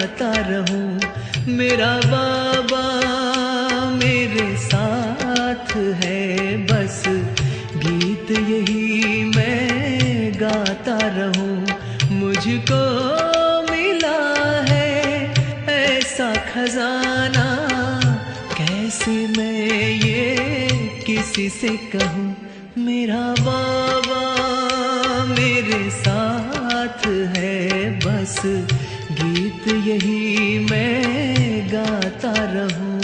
गाता रहूं। मेरा बाबा मेरे साथ है, बस गीत यही मैं गाता रहूं। मुझको मिला है ऐसा खजाना, कैसे मैं ये किसी से कहूं। मेरा बाबा मेरे साथ है, बस गीत यही मैं गाता रहूं।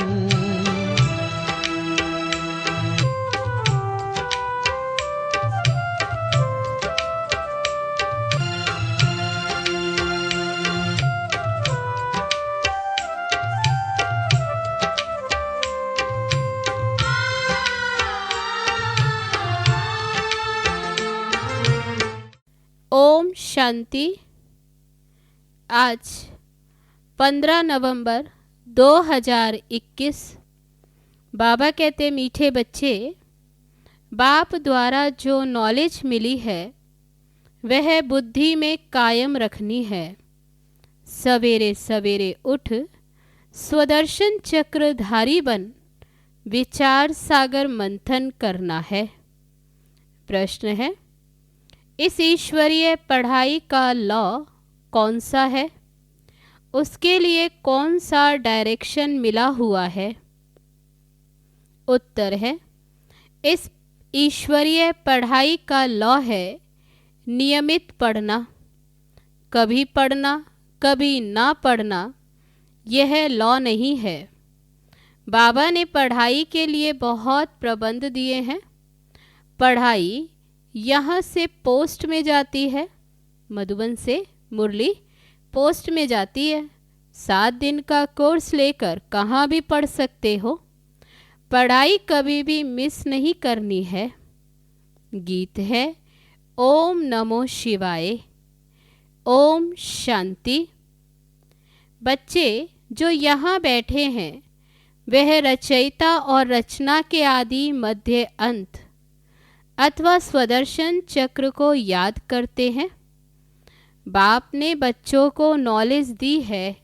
ओम शांति। आज 15 नवंबर 2021। बाबा कहते मीठे बच्चे, बाप द्वारा जो नॉलेज मिली है वह बुद्धि में कायम रखनी है। सवेरे सवेरे उठ स्वदर्शन चक्रधारी बन विचार सागर मंथन करना है। प्रश्न है, इस ईश्वरीय पढ़ाई का लॉ कौन सा है? उसके लिए कौन सा डायरेक्शन मिला हुआ है? उत्तर है, इस ईश्वरीय पढ़ाई का लॉ है नियमित पढ़ना। कभी पढ़ना कभी ना पढ़ना यह लॉ नहीं है। बाबा ने पढ़ाई के लिए बहुत प्रबंध दिए हैं। पढ़ाई यहाँ से पोस्ट में जाती है, मधुबन से मुरली पोस्ट में जाती है। 7 दिन का कोर्स लेकर कहाँ भी पढ़ सकते हो। पढ़ाई कभी भी मिस नहीं करनी है। गीत है ओम नमो शिवाय। ओम शांति। बच्चे जो यहाँ बैठे हैं वह रचयिता और रचना के आदि मध्य अंत अथवा स्वदर्शन चक्र को याद करते हैं। बाप ने बच्चों को नॉलेज दी है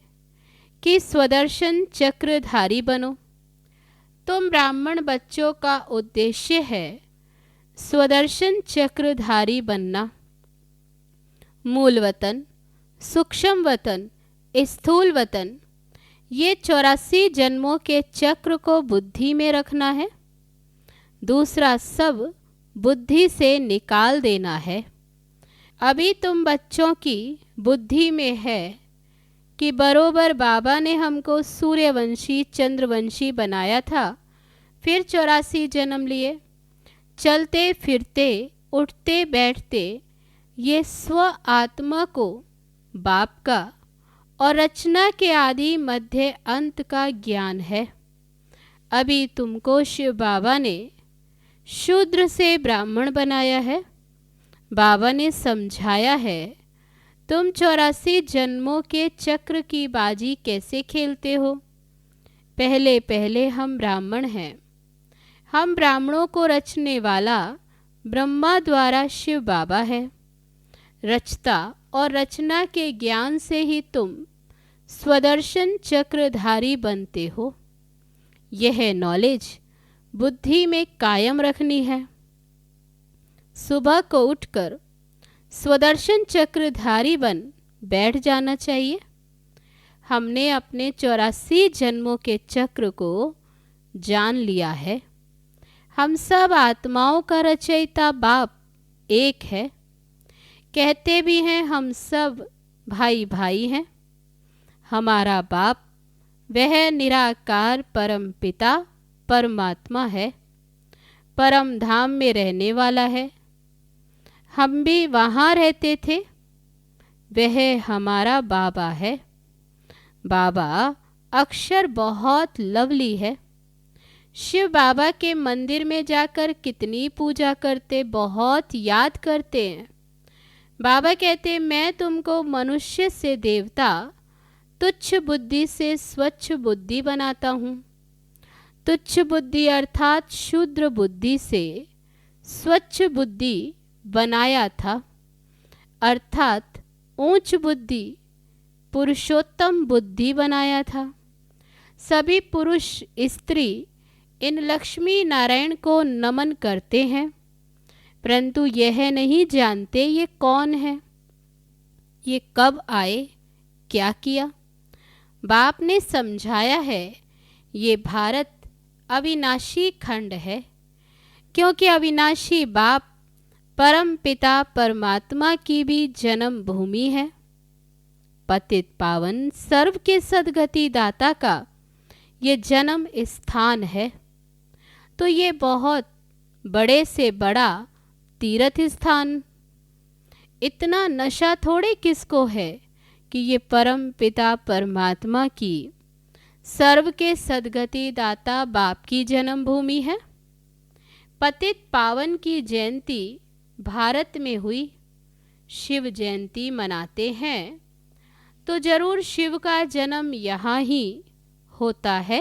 कि स्वदर्शन चक्रधारी बनो। तुम ब्राह्मण बच्चों का उद्देश्य है स्वदर्शन चक्रधारी बनना। मूल वतन, सूक्ष्म वतन, स्थूल वतन, ये 84 जन्मों के चक्र को बुद्धि में रखना है। दूसरा सब बुद्धि से निकाल देना है। अभी तुम बच्चों की बुद्धि में है कि बरोबर बाबा ने हमको सूर्यवंशी चंद्रवंशी बनाया था, फिर 84 जन्म लिए। चलते फिरते उठते बैठते ये स्व आत्मा को बाप का और रचना के आदि मध्य अंत का ज्ञान है। अभी तुमको शिव बाबा ने शूद्र से ब्राह्मण बनाया है। बाबा ने समझाया है तुम 84 जन्मों के चक्र की बाजी कैसे खेलते हो। पहले पहले हम ब्राह्मण हैं। हम ब्राह्मणों को रचने वाला ब्रह्मा द्वारा शिव बाबा है। रचता और रचना के ज्ञान से ही तुम स्वदर्शन चक्रधारी बनते हो। यह नॉलेज बुद्धि में कायम रखनी है। सुबह को उठकर स्वदर्शन चक्रधारी बन बैठ जाना चाहिए। हमने अपने 84 जन्मों के चक्र को जान लिया है। हम सब आत्माओं का रचयिता बाप एक है। कहते भी हैं हम सब भाई भाई हैं। हमारा बाप वह निराकार परम पिता परमात्मा है, परम धाम में रहने वाला है। हम भी वहाँ रहते थे। वह हमारा बाबा है। बाबा अक्षर बहुत लवली है। शिव बाबा के मंदिर में जाकर कितनी पूजा करते, बहुत याद करते हैं। बाबा कहते मैं तुमको मनुष्य से देवता, तुच्छ बुद्धि से स्वच्छ बुद्धि बनाता हूँ। तुच्छ बुद्धि अर्थात शूद्र बुद्धि से स्वच्छ बुद्धि बनाया था, अर्थात ऊंच बुद्धि पुरुषोत्तम बुद्धि बनाया था। सभी पुरुष स्त्री इन लक्ष्मी नारायण को नमन करते हैं, परंतु यह नहीं जानते ये कौन है, ये कब आए, क्या किया। बाप ने समझाया है ये भारत अविनाशी खंड है, क्योंकि अविनाशी बाप परम पिता परमात्मा की भी जन्म भूमि है। पतित पावन सर्व के सद्गति दाता का ये जन्म स्थान है, तो ये बहुत बड़े से बड़ा तीर्थ स्थान। इतना नशा थोड़े किसको है कि ये परम पिता परमात्मा की सर्व के सद्गति दाता बाप की जन्म भूमि है। पतित पावन की जयंती भारत में हुई, शिव जयंती मनाते हैं तो जरूर शिव का जन्म यहाँ ही होता है।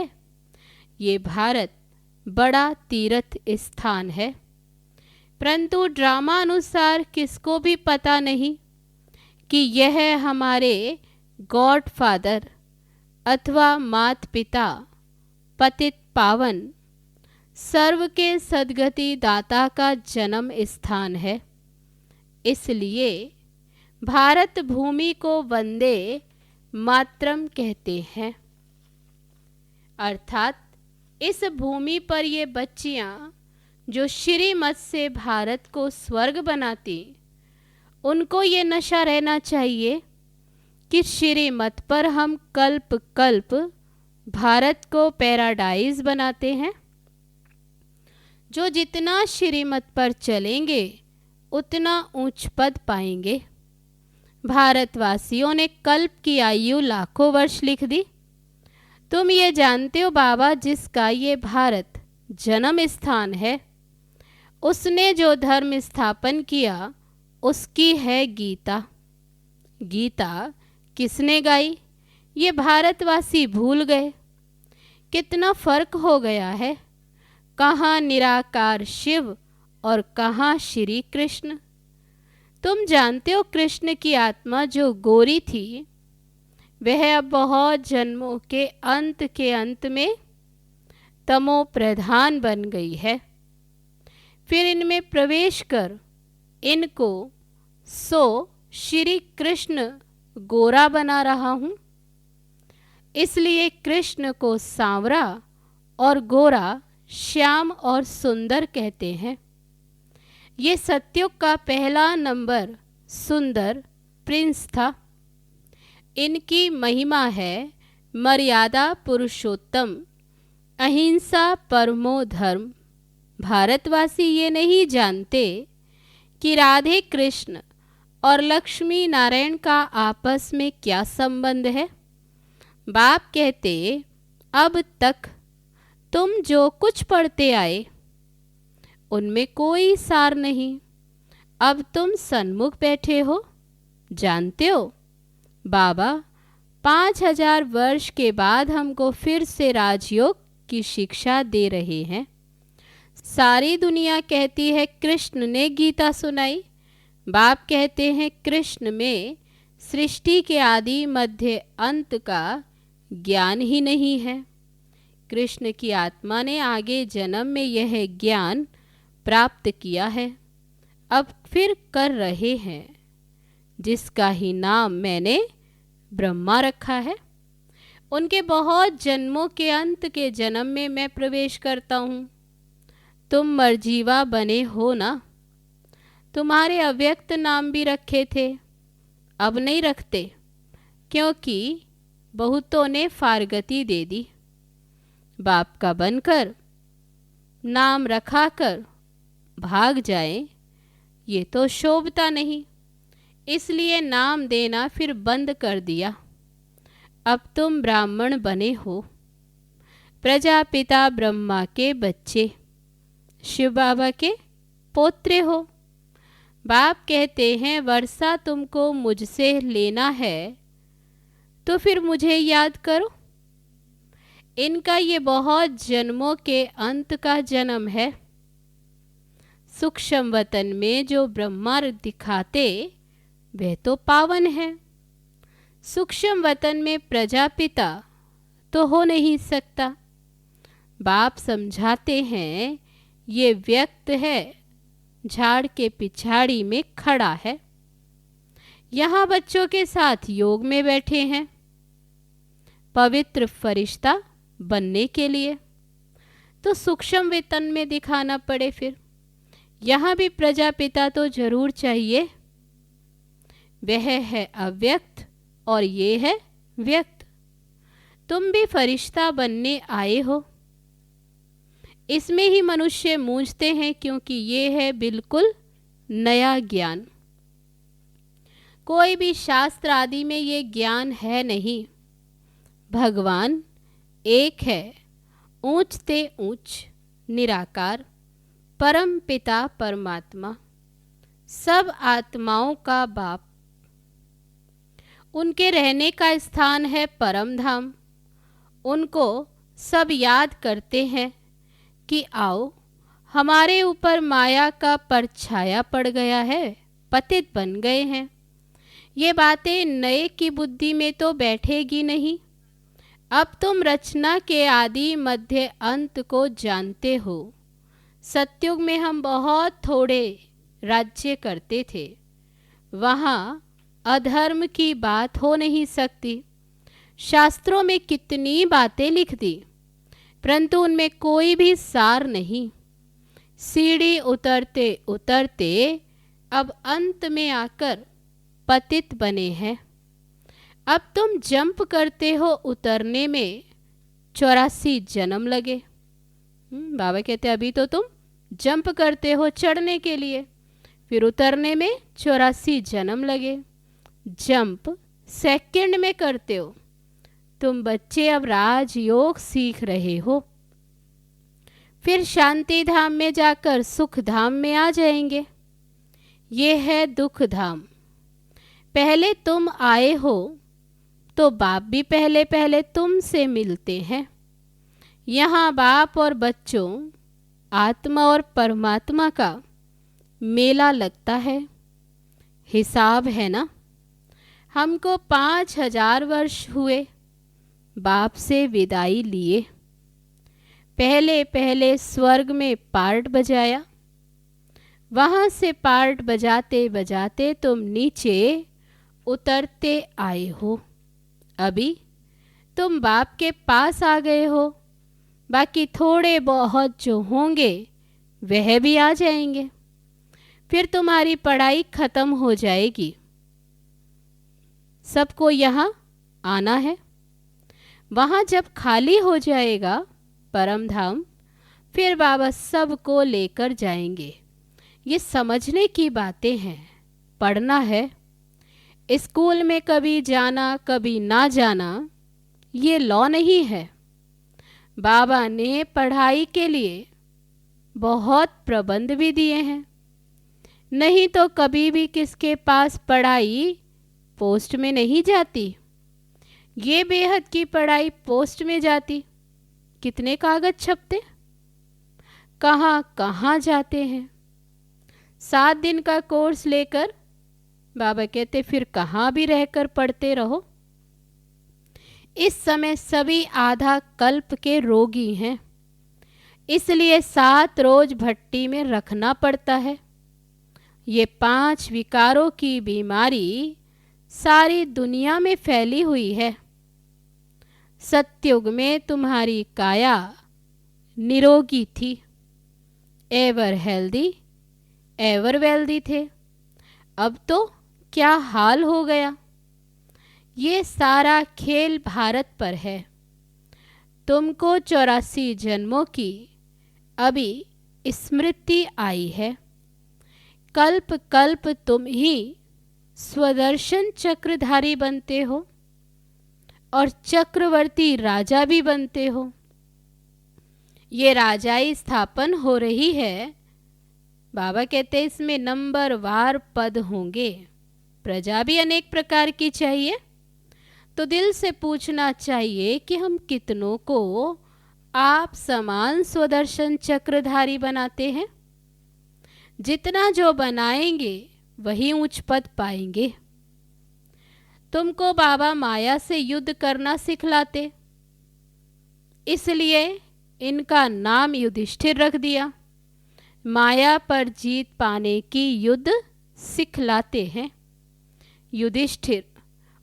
ये भारत बड़ा तीर्थ स्थान है, परंतु ड्रामा अनुसार किसको भी पता नहीं कि यह हमारे गॉड फादर अथवा मात पिता पतित पावन सर्व के सद्गति दाता का जन्म स्थान है। इसलिए भारत भूमि को वंदे मातरम कहते हैं, अर्थात इस भूमि पर ये बच्चियां जो श्रीमत से भारत को स्वर्ग बनाती, उनको ये नशा रहना चाहिए कि श्रीमत पर हम कल्प कल्प भारत को पैराडाइज बनाते हैं। जो जितना श्रीमत पर चलेंगे उतना ऊंच पद पाएंगे। भारतवासियों ने कल्प की आयु लाखों वर्ष लिख दी। तुम ये जानते हो बाबा, जिसका ये भारत जन्म स्थान है, उसने जो धर्म स्थापन किया उसकी है गीता। गीता किसने गाई ये भारतवासी भूल गए। कितना फर्क हो गया है, कहाँ निराकार शिव और कहाँ श्री कृष्ण। तुम जानते हो कृष्ण की आत्मा जो गोरी थी, वह अब बहुत जन्मों के अंत में तमो प्रधान बन गई है। फिर इनमें प्रवेश कर इनको श्री कृष्ण गोरा बना रहा हूँ। इसलिए कृष्ण को सांवरा और गोरा श्याम और सुंदर कहते हैं। ये सत्युग का पहला नंबर सुंदर प्रिंस था। इनकी महिमा है मर्यादा पुरुषोत्तम, अहिंसा परमो धर्म। भारतवासी ये नहीं जानते कि राधे कृष्ण और लक्ष्मी नारायण का आपस में क्या संबंध है। बाप कहते, अब तक तुम जो कुछ पढ़ते आए उनमें कोई सार नहीं। अब तुम सन्मुख बैठे हो, जानते हो बाबा 5000 वर्ष के बाद हमको फिर से राजयोग की शिक्षा दे रहे हैं। सारी दुनिया कहती है कृष्ण ने गीता सुनाई। बाप कहते हैं कृष्ण में सृष्टि के आदि मध्य अंत का ज्ञान ही नहीं है। कृष्ण की आत्मा ने आगे जन्म में यह ज्ञान प्राप्त किया है, अब फिर कर रहे हैं, जिसका ही नाम मैंने ब्रह्मा रखा है। उनके बहुत जन्मों के अंत के जन्म में मैं प्रवेश करता हूँ। तुम मरजीवा बने हो ना। तुम्हारे अव्यक्त नाम भी रखे थे, अब नहीं रखते, क्योंकि बहुतों ने फारगती दे दी। बाप का बनकर नाम रखा कर भाग जाए, ये तो शोभता नहीं। इसलिए नाम देना फिर बंद कर दिया। अब तुम ब्राह्मण बने हो, प्रजापिता ब्रह्मा के बच्चे, शिव बाबा के पोत्रे हो। बाप कहते हैं वर्षा तुमको मुझसे लेना है तो फिर मुझे याद करो। इनका ये बहुत जन्मों के अंत का जन्म है। सूक्ष्म वतन में जो ब्रह्मा दिखाते वह तो पावन है। सूक्ष्म वतन में प्रजापिता तो हो नहीं सकता। बाप समझाते हैं ये व्यक्त है, झाड़ के पिछाड़ी में खड़ा है। यहाँ बच्चों के साथ योग में बैठे हैं, पवित्र फरिश्ता बनने के लिए। तो सूक्ष्म वेतन में दिखाना पड़े, फिर यहाँ भी प्रजापिता तो जरूर चाहिए। वह है अव्यक्त और ये है व्यक्त। तुम भी फरिश्ता बनने आए हो। इसमें ही मनुष्य मूंझते हैं, क्योंकि ये है बिल्कुल नया ज्ञान। कोई भी शास्त्र आदि में ये ज्ञान है नहीं। भगवान एक है, ऊंच ते ऊंच, निराकार, परम पिता परमात्मा, सब आत्माओं का बाप। उनके रहने का स्थान है परम धाम। उनको सब याद करते हैं कि आओ, हमारे ऊपर माया का परछाया पड़ गया है, पतित बन गए हैं। ये बातें नए की बुद्धि में तो बैठेगी नहीं। अब तुम रचना के आदि मध्य अंत को जानते हो। सतयुग में हम बहुत थोड़े राज्य करते थे, वहाँ अधर्म की बात हो नहीं सकती। शास्त्रों में कितनी बातें लिख दी, परंतु उनमें कोई भी सार नहीं। सीढ़ी उतरते उतरते अब अंत में आकर पतित बने हैं। अब तुम जंप करते हो उतरने में 84 जन्म लगे। बाबा कहते अभी तो तुम जंप करते हो चढ़ने के लिए, फिर उतरने में 84 जन्म लगे। जंप सेकंड में करते हो। तुम बच्चे अब राजयोग सीख रहे हो, फिर शांति धाम में जाकर सुख धाम में आ जाएंगे। ये है दुख धाम। पहले तुम आए हो तो बाप भी पहले पहले तुमसे मिलते हैं। यहाँ बाप और बच्चों, आत्मा और परमात्मा का मेला लगता है। हिसाब है ना। हमको 5000 वर्ष हुए बाप से विदाई लिए। पहले पहले स्वर्ग में पार्ट बजाया, वहाँ से पार्ट बजाते बजाते तुम नीचे उतरते आए हो। अभी तुम बाप के पास आ गए हो। बाकी थोड़े बहुत जो होंगे वह भी आ जाएंगे। फिर तुम्हारी पढ़ाई खत्म हो जाएगी। सबको यहाँ आना है। वहाँ जब खाली हो जाएगा परम धाम, फिर बाबा सबको लेकर जाएंगे। ये समझने की बातें हैं, पढ़ना है। स्कूल में कभी जाना कभी ना जाना ये लॉ नहीं है। बाबा ने पढ़ाई के लिए बहुत प्रबंध भी दिए हैं। नहीं तो कभी भी किसके पास पढ़ाई पोस्ट में नहीं जाती। ये बेहद की पढ़ाई पोस्ट में जाती, कितने कागज छपते, कहाँ कहाँ जाते हैं। 7 दिन का कोर्स लेकर बाबा कहते फिर कहाँ भी रहकर पढ़ते रहो। इस समय सभी आधा कल्प के रोगी हैं, इसलिए 7 रोज भट्टी में रखना पड़ता है। ये 5 विकारों की बीमारी सारी दुनिया में फैली हुई है। सतयुग में तुम्हारी काया निरोगी थी, एवर हेल्दी एवर वेल्दी थे। अब तो क्या हाल हो गया। ये सारा खेल भारत पर है। तुमको 84 जन्मों की अभी स्मृति आई है। कल्प कल्प तुम ही स्वदर्शन चक्रधारी बनते हो और चक्रवर्ती राजा भी बनते हो। ये राजाई स्थापन हो रही है। बाबा कहते इसमें नंबर वार पद होंगे। प्रजा भी अनेक प्रकार की चाहिए। तो दिल से पूछना चाहिए कि हम कितनों को आप समान स्वदर्शन चक्रधारी बनाते हैं। जितना जो बनाएंगे वही उच्च पद पाएंगे। तुमको बाबा माया से युद्ध करना सिखलाते, इसलिए इनका नाम युधिष्ठिर रख दिया। माया पर जीत पाने की युद्ध सिखलाते हैं। युधिष्ठिर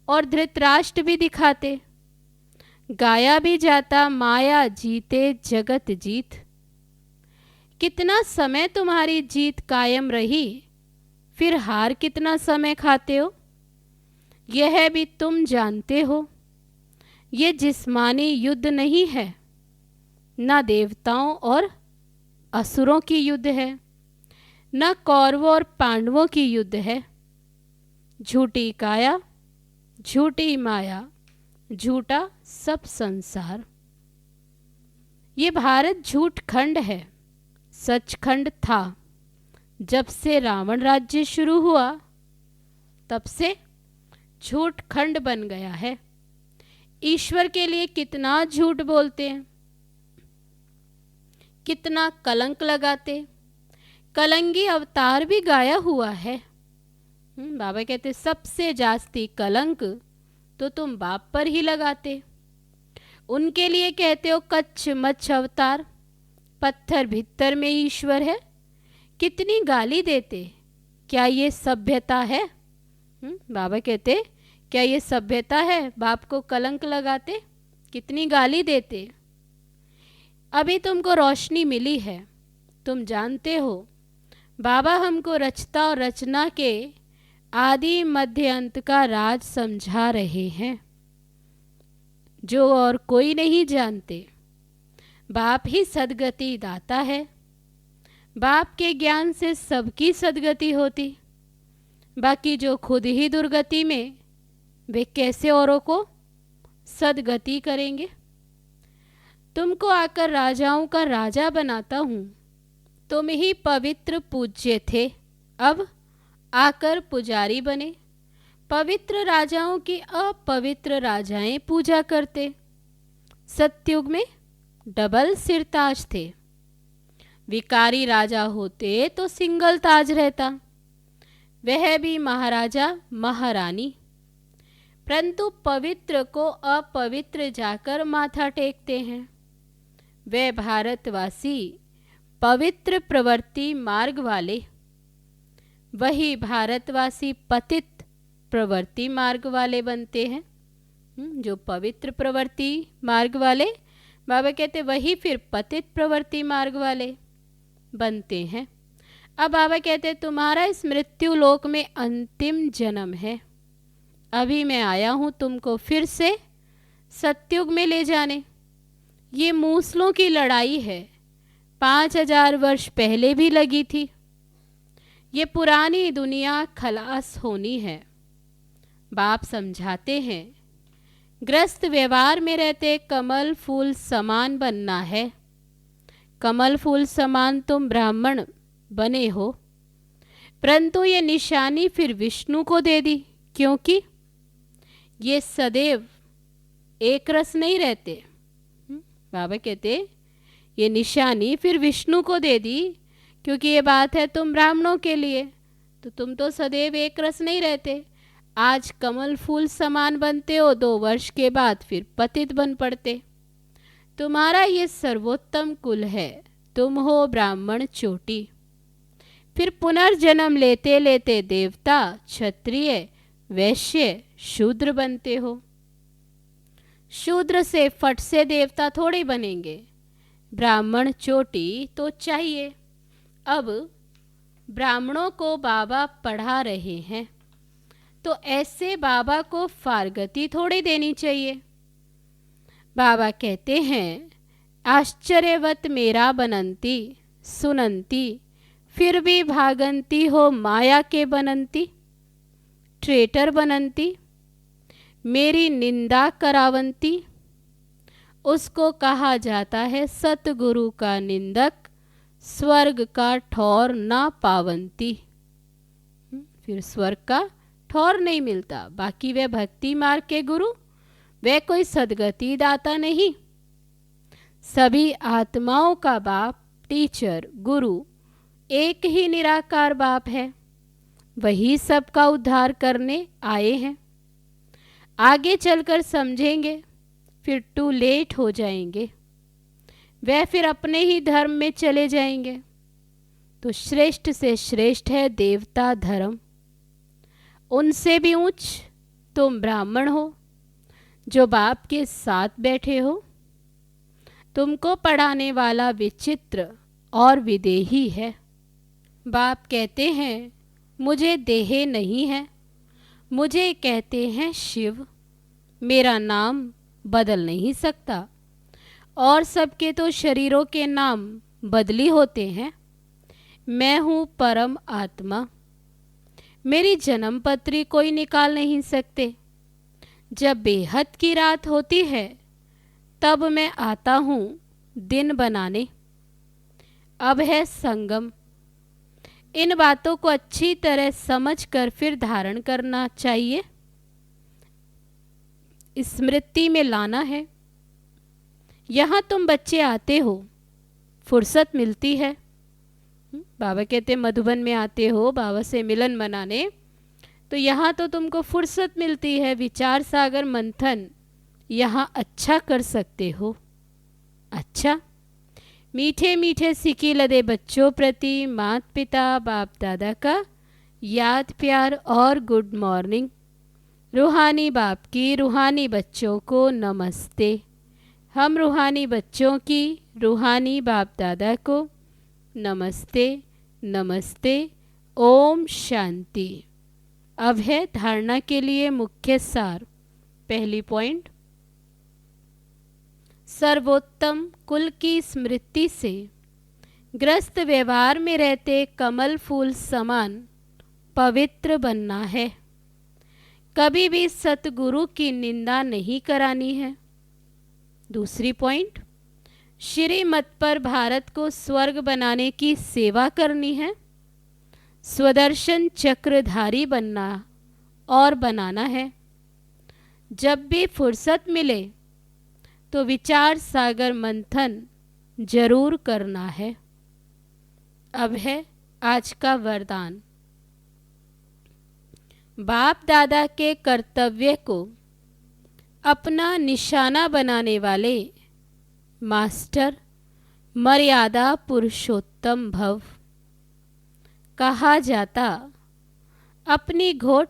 और धृतराष्ट्र भी दिखाते। गाया भी जाता माया जीते जगत जीत। कितना समय तुम्हारी जीत कायम रही, फिर हार कितना समय खाते हो, यह भी तुम जानते हो। ये जिस्मानी युद्ध नहीं है, न देवताओं और असुरों की युद्ध है, न कौरवों और पांडवों की युद्ध है। झूठी काया, झूठी माया, झूठा सब संसार। ये भारत झूठ खंड है, सचखंड था। जब से रावण राज्य शुरू हुआ तब से झूठ खंड बन गया है। ईश्वर के लिए कितना झूठ बोलते हैं, कितना कलंक लगाते। कलंगी अवतार भी गाया हुआ है। बाबा कहते सबसे जास्ती कलंक तो तुम बाप पर ही लगाते। उनके लिए कहते हो कच्छ मच्छ अवतार, पत्थर भित्तर में ईश्वर है। कितनी गाली देते, क्या ये सभ्यता है? बाबा कहते क्या ये सभ्यता है? बाप को कलंक लगाते, कितनी गाली देते। अभी तुमको रोशनी मिली है, तुम जानते हो बाबा हमको रचता और रचना के आदि मध्य अंत का राज समझा रहे हैं, जो और कोई नहीं जानते। बाप ही सद्गति दाता है। बाप के ज्ञान से सबकी सद्गति होती। बाकी जो खुद ही दुर्गति में, वे कैसे औरों को सद्गति करेंगे? तुमको आकर राजाओं का राजा बनाता हूँ। तुम ही पवित्र पूज्य थे, अब आकर पुजारी बने। पवित्र राजाओं की अपवित्र राजाएं पूजा करते। सतयुग में डबल सिरताज थे। विकारी राजा होते तो सिंगल ताज रहता, वह भी महाराजा महारानी। परंतु पवित्र को अपवित्र जाकर माथा टेकते हैं। वे भारतवासी पवित्र प्रवृत्ति मार्ग वाले, वही भारतवासी पतित प्रवृत्ति मार्ग वाले बनते हैं। जो पवित्र प्रवृत्ति मार्ग वाले, बाबा कहते वही फिर पतित प्रवृत्ति मार्ग वाले बनते हैं। अब बाबा कहते तुम्हारा इस मृत्यु लोक में अंतिम जन्म है। अभी मैं आया हूँ तुमको फिर से सतयुग में ले जाने। ये मूसलों की लड़ाई है, 5000 वर्ष पहले भी लगी थी। ये पुरानी दुनिया खलास होनी है। बाप समझाते हैं ग्रस्त व्यवहार में रहते कमल फूल समान बनना है। कमल फूल समान तुम ब्राह्मण बने हो, परंतु ये निशानी फिर विष्णु को दे दी, क्योंकि ये सदैव एक रस नहीं रहते। बाबा कहते ये निशानी फिर विष्णु को दे दी, क्योंकि ये बात है तुम ब्राह्मणों के लिए, तो तुम तो सदैव एक रस नहीं रहते। आज कमल फूल समान बनते हो, 2 वर्ष के बाद फिर पतित बन पड़ते। तुम्हारा ये सर्वोत्तम कुल है, तुम हो ब्राह्मण चोटी। फिर पुनर्जन्म लेते लेते देवता, क्षत्रिय, वैश्य, शूद्र बनते हो। शूद्र से फट से देवता थोड़े बनेंगे, ब्राह्मण चोटी तो चाहिए। अब ब्राह्मणों को बाबा पढ़ा रहे हैं, तो ऐसे बाबा को फारगति थोड़ी देनी चाहिए। बाबा कहते हैं आश्चर्यवत मेरा बनंती सुनंती, फिर भी भागंती हो माया के बनंती। ट्रेटर बनंती, मेरी निंदा करावंती, उसको कहा जाता है सतगुरु का निंदक, स्वर्ग का ठौर ना पावंती। फिर स्वर्ग का ठौर नहीं मिलता। बाकी वे भक्ति मार्ग के गुरु, वे कोई सदगति दाता नहीं। सभी आत्माओं का बाप, टीचर, गुरु एक ही निराकार बाप है। वही सबका उद्धार करने आए हैं। आगे चलकर समझेंगे, फिर टू लेट हो जाएंगे, वह फिर अपने ही धर्म में चले जाएंगे। तो श्रेष्ठ से श्रेष्ठ है देवता धर्म, उनसे भी ऊंच तुम ब्राह्मण हो जो बाप के साथ बैठे हो। तुमको पढ़ाने वाला विचित्र और विदेही है। बाप कहते हैं मुझे देह नहीं है, मुझे कहते हैं शिव, मेरा नाम बदल नहीं सकता। और सबके तो शरीरों के नाम बदली होते हैं। मैं हूँ परम आत्मा, मेरी जन्म पत्री कोई निकाल नहीं सकते। जब बेहद की रात होती है तब मैं आता हूँ दिन बनाने। अब है संगम। इन बातों को अच्छी तरह समझकर फिर धारण करना चाहिए, स्मृति में लाना है। यहाँ तुम बच्चे आते हो, फुर्सत मिलती है। बाबा कहते मधुबन में आते हो बाबा से मिलन मनाने, तो यहाँ तो तुमको फुर्सत मिलती है, विचार सागर मंथन यहाँ अच्छा कर सकते हो। अच्छा, मीठे मीठे सिकी लदे बच्चों प्रति माता पिता बाप दादा का याद प्यार और गुड मॉर्निंग। रूहानी बाप की रूहानी बच्चों को नमस्ते। हम रूहानी बच्चों की रूहानी बाप दादा को नमस्ते नमस्ते। ओम शांति। अब है धारणा के लिए मुख्य सार। पहली पॉइंट, सर्वोत्तम कुल की स्मृति से ग्रस्त व्यवहार में रहते कमल फूल समान पवित्र बनना है। कभी भी सतगुरु की निंदा नहीं करानी है। दूसरी पॉइंट, श्रीमत पर भारत को स्वर्ग बनाने की सेवा करनी है। स्वदर्शन चक्रधारी बनना और बनाना है। जब भी फुर्सत मिले तो विचार सागर मंथन जरूर करना है। अब है आज का वरदान। बाप दादा के कर्तव्य को अपना निशाना बनाने वाले मास्टर मर्यादा पुरुषोत्तम भव। कहा जाता अपनी घोट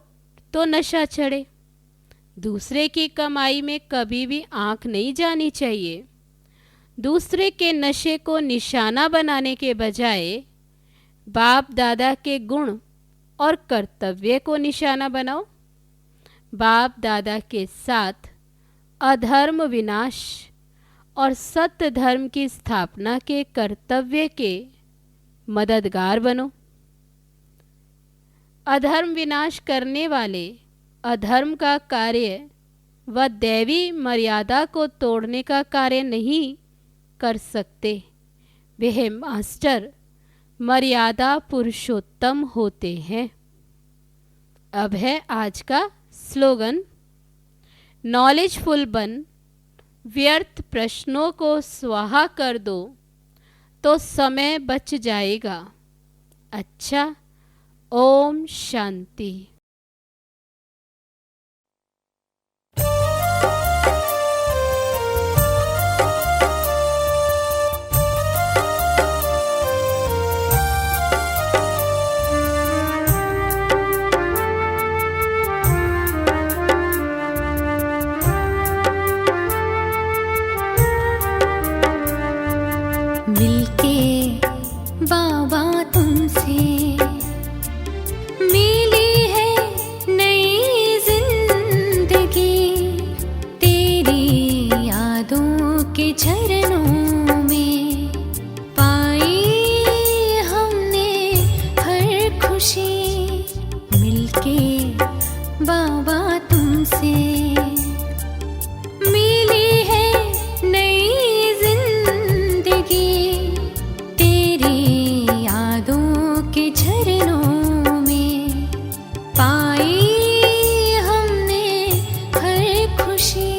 तो नशा चढ़े, दूसरे की कमाई में कभी भी आंख नहीं जानी चाहिए। दूसरे के नशे को निशाना बनाने के बजाय बाप दादा के गुण और कर्तव्य को निशाना बनाओ। बाप दादा के साथ अधर्म विनाश और सत्य धर्म की स्थापना के कर्तव्य के मददगार बनो। अधर्म विनाश करने वाले अधर्म का कार्य व दैवी मर्यादा को तोड़ने का कार्य नहीं कर सकते। वह मास्टर मर्यादा पुरुषोत्तम होते हैं। अब है आज का स्लोगन। नॉलेजफुल बन, व्यर्थ प्रश्नों को स्वाहा कर दो तो समय बच जाएगा। अच्छा, ओम शांति। मिलके बाबा तुमसे मिली है नई जिंदगी। तेरी यादों के झरनों में पाई हमने हर खुशी। मिलके बाबा तुमसे मिली है नई जिंदगी। तेरी यादों के झरनों में पाई हमने हर खुशी।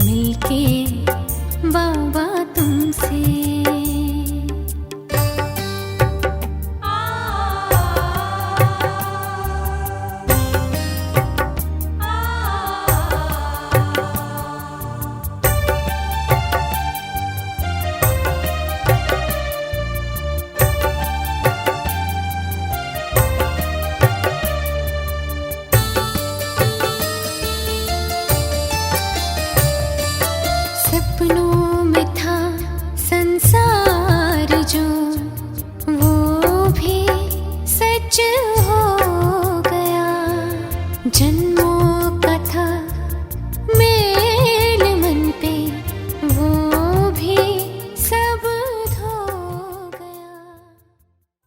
मिलके बाबा तुमसे जन्म